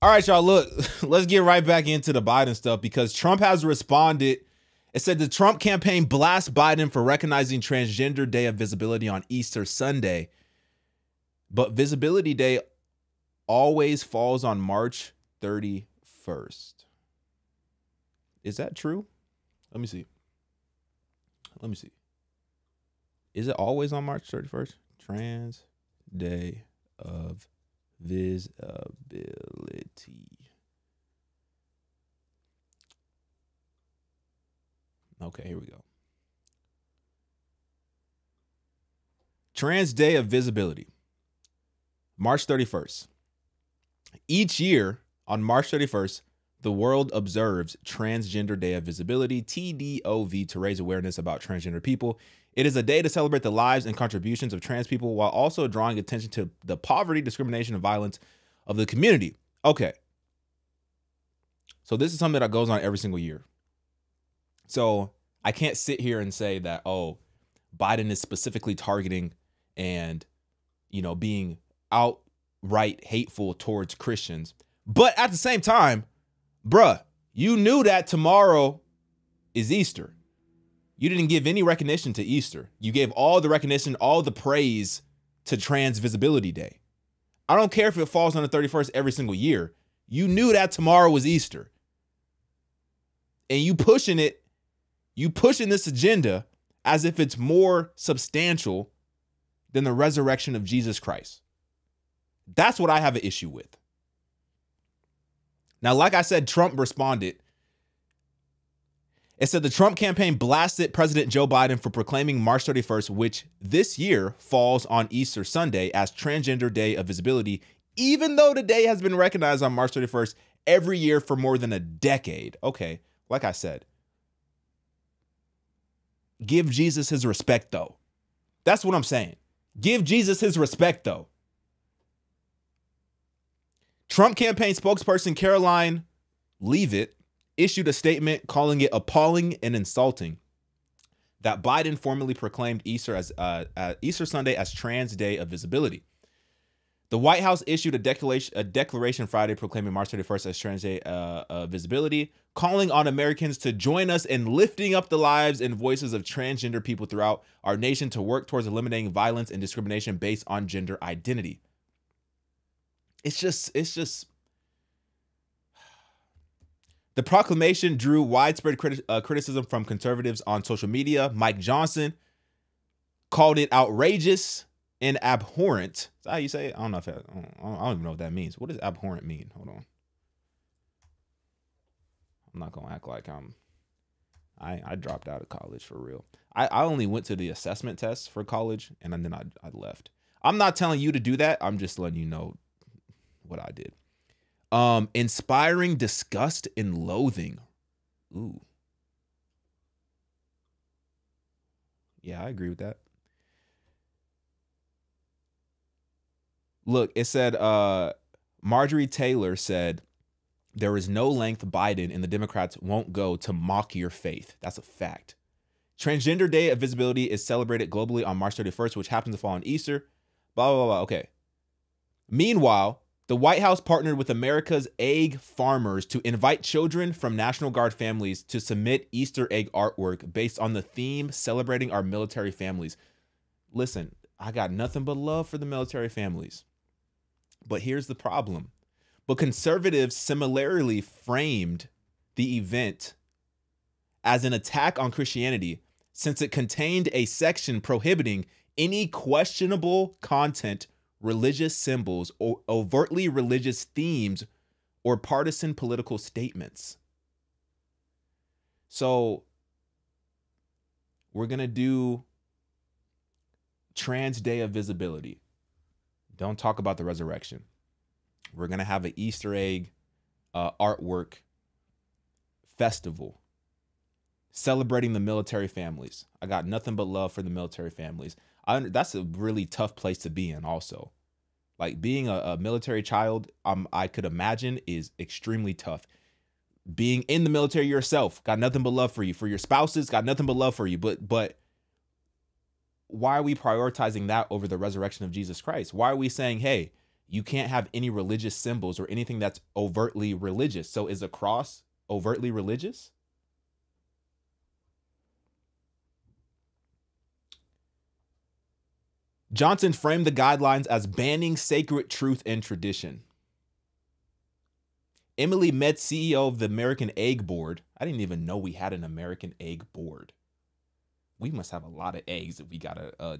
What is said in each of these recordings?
All right, y'all, look, let's get right back into the Biden stuff because Trump has responded. It said the Trump campaign blasts Biden for recognizing Transgender Day of Visibility on Easter Sunday. But Visibility Day always falls on March 31st. Is that true? Let me see. Is it always on March 31st? Trans Day of Visibility. Okay, here we go. Trans Day of Visibility, March 31st. Each year on March 31st, the world observes Transgender Day of Visibility, TDOV, to raise awareness about transgender people. It is a day to celebrate the lives and contributions of trans people while also drawing attention to the poverty, discrimination, and violence of the community. Okay. So this is something that goes on every single year. So I can't sit here and say that, oh, Biden is specifically targeting and, being outright hateful towards Christians. But at the same time, bruh, you knew that tomorrow is Easter. You didn't give any recognition to Easter. You gave all the recognition, all the praise to Trans Visibility Day. I don't care if it falls on the 31st every single year. You knew that tomorrow was Easter. And you pushing this agenda as if it's more substantial than the resurrection of Jesus Christ. That's what I have an issue with. Now, like I said, Trump responded. It said the Trump campaign blasted President Joe Biden for proclaiming March 31st, which this year falls on Easter Sunday, as Transgender Day of Visibility, even though the day has been recognized on March 31st every year for more than a decade. Okay, like I said, give Jesus his respect, though. That's what I'm saying. Give Jesus his respect, though. Trump campaign spokesperson Caroline Leavitt issued a statement calling it appalling and insulting that Biden formally proclaimed Easter Sunday as Trans Day of Visibility. The White House issued a declaration Friday proclaiming March 31st as Trans Day of Visibility, calling on Americans to join us in lifting up the lives and voices of transgender people throughout our nation to work towards eliminating violence and discrimination based on gender identity. It's just the proclamation drew widespread criticism from conservatives on social media. Mike Johnson called it outrageous and abhorrent. Is that how you say it? I don't even know what that means. What does abhorrent mean? Hold on. I'm not gonna act like I dropped out of college for real. I only went to the assessment test for college and then I left. I'm not telling you to do that. I'm just letting you know what I did. Inspiring disgust and loathing. Ooh. Yeah, I agree with that. Look, it said, Marjorie Taylor said, there is no length Biden and the Democrats won't go to mock your faith. That's a fact. Transgender Day of Visibility is celebrated globally on March 31st, which happens to fall on Easter. Blah, blah, blah. Okay. Meanwhile, the White House partnered with America's egg farmers to invite children from National Guard families to submit Easter egg artwork based on the theme celebrating our military families. Listen, I got nothing but love for the military families. But here's the problem. But conservatives similarly framed the event as an attack on Christianity since it contained a section prohibiting any questionable content, religious symbols, or overtly religious themes or partisan political statements. So we're going to do Trans Day of Visibility. Don't talk about the resurrection. We're going to have an Easter egg artwork festival celebrating the military families. I got nothing but love for the military families. That's a really tough place to be in also. Like being a military child, I could imagine is extremely tough. Being in the military yourself, got nothing but love for you. For your spouses, got nothing but love for you. But why are we prioritizing that over the resurrection of Jesus Christ? Why are we saying, hey, You can't have any religious symbols or anything that's overtly religious. So is a cross overtly religious? Johnson framed the guidelines as banning sacred truth and tradition. Emily Metz, CEO of the American Egg Board. I didn't even know we had an American Egg Board. We must have a lot of eggs if we got a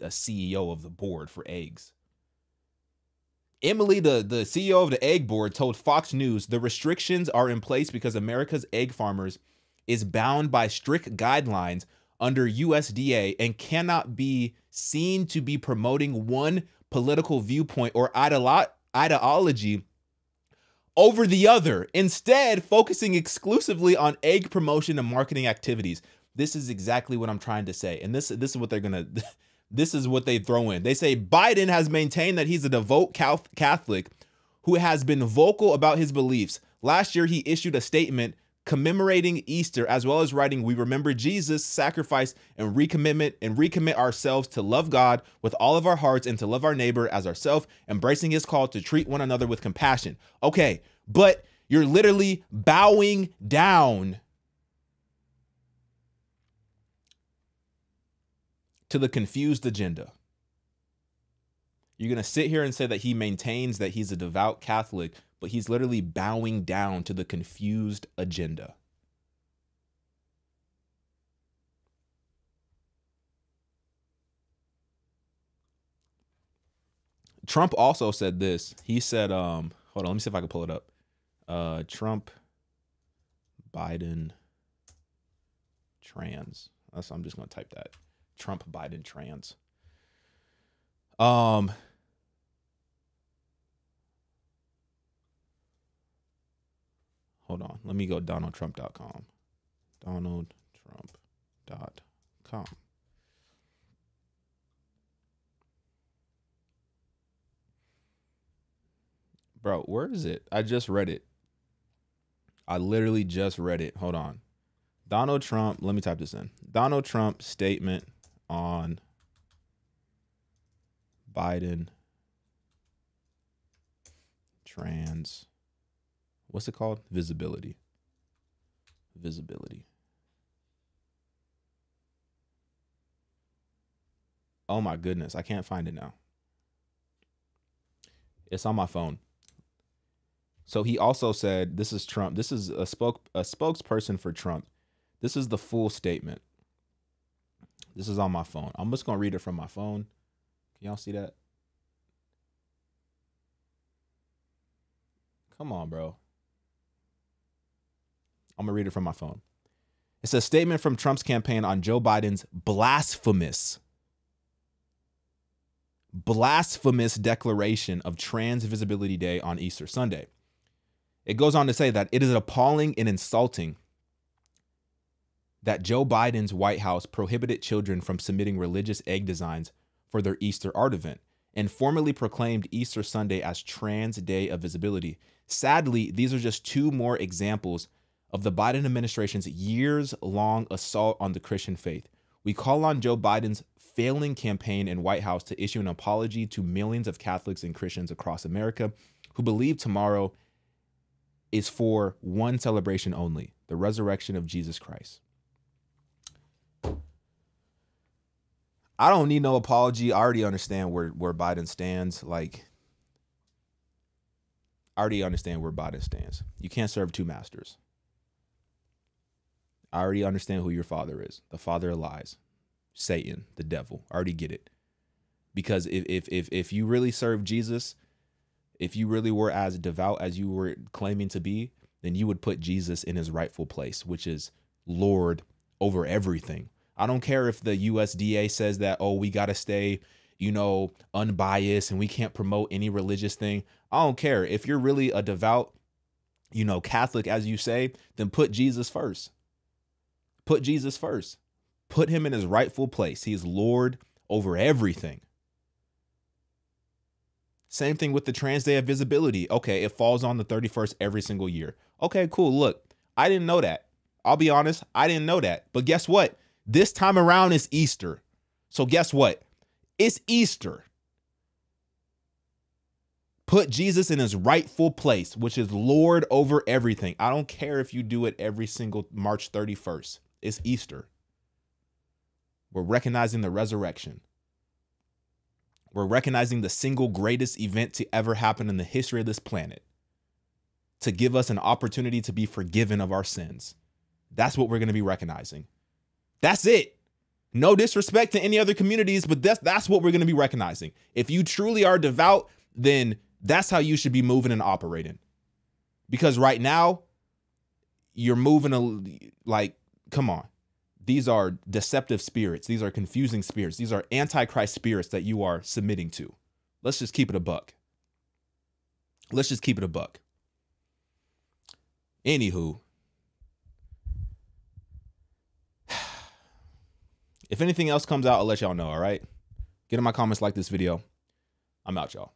CEO of the board for eggs. Emily, the CEO of the Egg Board, told Fox News the restrictions are in place because America's egg farmers is bound by strict guidelines under USDA and cannot be seen to be promoting one political viewpoint or ideology over the other, instead focusing exclusively on egg promotion and marketing activities. This is exactly what I'm trying to say. And this is what they're going to, this is what they throw in. They say Biden has maintained that he's a devout Catholic who has been vocal about his beliefs. Last year, he issued a statement commemorating Easter, as well as writing, "We remember Jesus' sacrifice and recommit ourselves to love God with all of our hearts and to love our neighbor as ourselves, embracing his call to treat one another with compassion." Okay, but you're literally bowing down to the confused agenda. You're going to sit here and say that he maintains that he's a devout Catholic, but he's literally bowing down to the confused agenda. Trump also said this. He said, hold on, let me see if I can pull it up. Trump, Biden, trans. I'm just going to type that. Trump, Biden, trans. Hold on. Let me go DonaldTrump.com. DonaldTrump.com. Bro, where is it? I just read it. I literally just read it. Hold on. Donald Trump. Let me type this in. Donald Trump statement on Biden trans. What's it called? Visibility. Oh my goodness. I can't find it now. It's on my phone. So he also said, this is Trump. This is a spokesperson for Trump. This is the full statement. This is on my phone. I'm just going to read it from my phone. Can y'all see that? Come on, bro. I'm going to read it from my phone. It's a statement from Trump's campaign on Joe Biden's blasphemous declaration of Trans Visibility Day on Easter Sunday. It goes on to say that it is appalling and insulting that Joe Biden's White House prohibited children from submitting religious egg designs for their Easter art event and formally proclaimed Easter Sunday as Trans Day of Visibility. Sadly, these are just two more examples of the Biden administration's years-long assault on the Christian faith. We call on Joe Biden's failing campaign and White House to issue an apology to millions of Catholics and Christians across America who believe tomorrow is for one celebration only, the resurrection of Jesus Christ. I don't need no apology. I already understand where Biden stands. Like, I already understand where Biden stands. You can't serve two masters. I already understand who your father is. The father of lies. Satan, the devil. I already get it. Because if you really serve Jesus, if you really were as devout as you were claiming to be, then you would put Jesus in his rightful place, which is Lord over everything. I don't care if the USDA says that, oh, we got to stay, unbiased and we can't promote any religious thing. I don't care. If you're really a devout, Catholic, as you say, then put Jesus first. Put Jesus first. Put him in his rightful place. He is Lord over everything. Same thing with the Trans Day of Visibility. Okay, it falls on the 31st every single year. Okay, cool. Look, I didn't know that. I'll be honest, I didn't know that. But guess what? This time around is Easter. So guess what? It's Easter. Put Jesus in his rightful place, which is Lord over everything. I don't care if you do it every single March 31st. It's Easter. We're recognizing the resurrection. We're recognizing the single greatest event to ever happen in the history of this planet, to give us an opportunity to be forgiven of our sins. That's what we're going to be recognizing. That's it. No disrespect to any other communities, but that's what we're going to be recognizing. If you truly are devout, then that's how you should be moving and operating. Because right now, you're moving like, come on. These are deceptive spirits. These are confusing spirits. These are antichrist spirits that you are submitting to. Let's just keep it a buck. Let's just keep it a buck. Anywho, if anything else comes out, I'll let y'all know, all right? Get in my comments, like this video. I'm out, y'all.